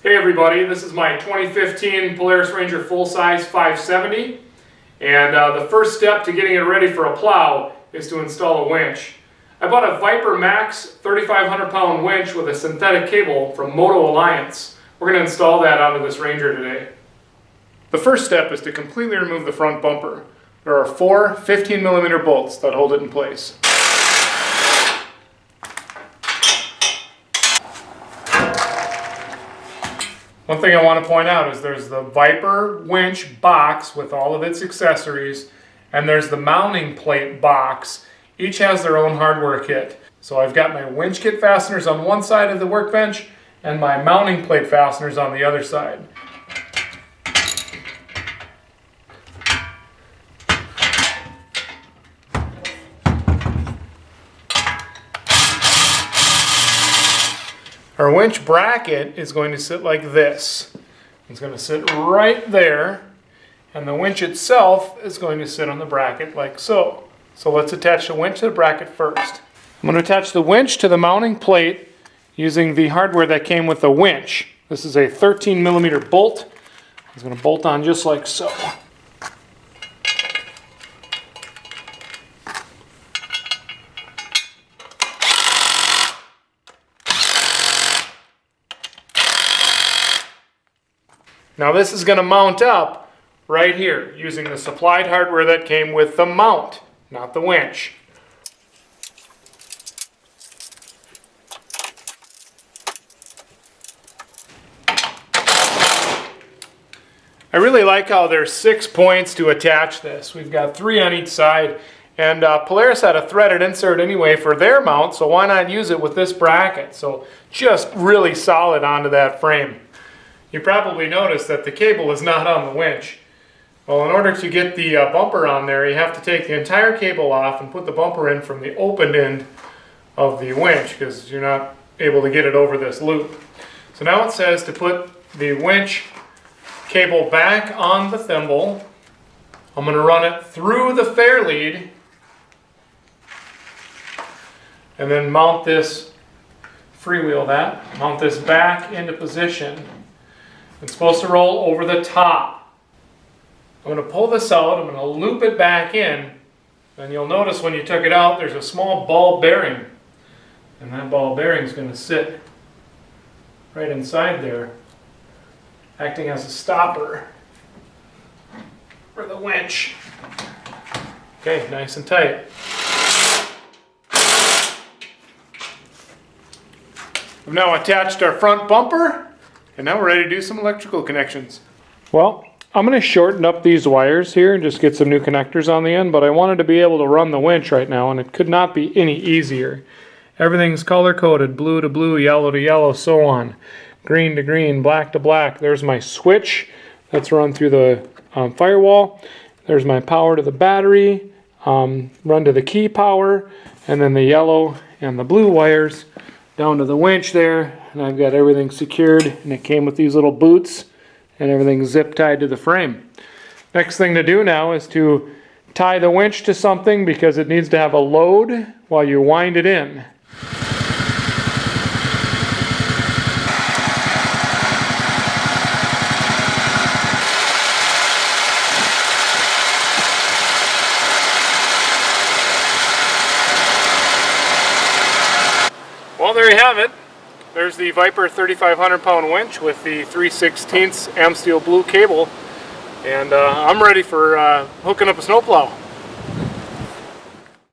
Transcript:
Hey everybody, this is my 2015 Polaris Ranger full-size 570, and the first step to getting it ready for a plow is to install a winch. I bought a VIPER Max 3,500 pound winch with a synthetic cable from Moto Alliance. We're going to install that onto this Ranger today. The first step is to completely remove the front bumper. There are four 15mm bolts that hold it in place. One thing I want to point out is there's the VIPER winch box with all of its accessories, and there's the mounting plate box. Each has their own hardware kit. So I've got my winch kit fasteners on one side of the workbench and my mounting plate fasteners on the other side. Our winch bracket is going to sit like this. It's going to sit right there, and the winch itself is going to sit on the bracket like so. So let's attach the winch to the bracket first. I'm going to attach the winch to the mounting plate using the hardware that came with the winch. This is a 13mm bolt. It's going to bolt on just like so. Now this is going to mount up right here using the supplied hardware that came with the mount, not the winch. I really like how there's 6 points to attach this. We've got 3 on each side, and Polaris had a threaded insert anyway for their mount, so why not use it with this bracket? So just really solid onto that frame. You probably noticed that the cable is not on the winch. Well, in order to get the bumper on there, you have to take the entire cable off and put the bumper in from the open end of the winch because you're not able to get it over this loop. So now it says to put the winch cable back on the thimble. I'm going to run it through the fair lead and then mount this, freewheel that, mount this back into position. It's supposed to roll over the top. I'm going to pull this out, I'm going to loop it back in, and you'll notice when you took it out there's a small ball bearing. And that ball bearing is going to sit right inside there, acting as a stopper for the winch. Okay, nice and tight. We've now attached our front bumper. And now we're ready to do some electrical connections. Well, I'm going to shorten up these wires here and just get some new connectors on the end, but I wanted to be able to run the winch right now, and it could not be any easier. Everything's color-coded, blue to blue, yellow to yellow, so on. Green to green, black to black. There's my switch that's run through the firewall. There's my power to the battery, run to the key power, and then the yellow and the blue wires down to the winch there. And I've got everything secured, and it came with these little boots and everything zip tied to the frame. Next thing to do now is to tie the winch to something because it needs to have a load while you wind it in. Well, there you have it. There's the VIPER 3,500 pound winch with the 3/16 Amsteel blue cable, and I'm ready for hooking up a snowplow.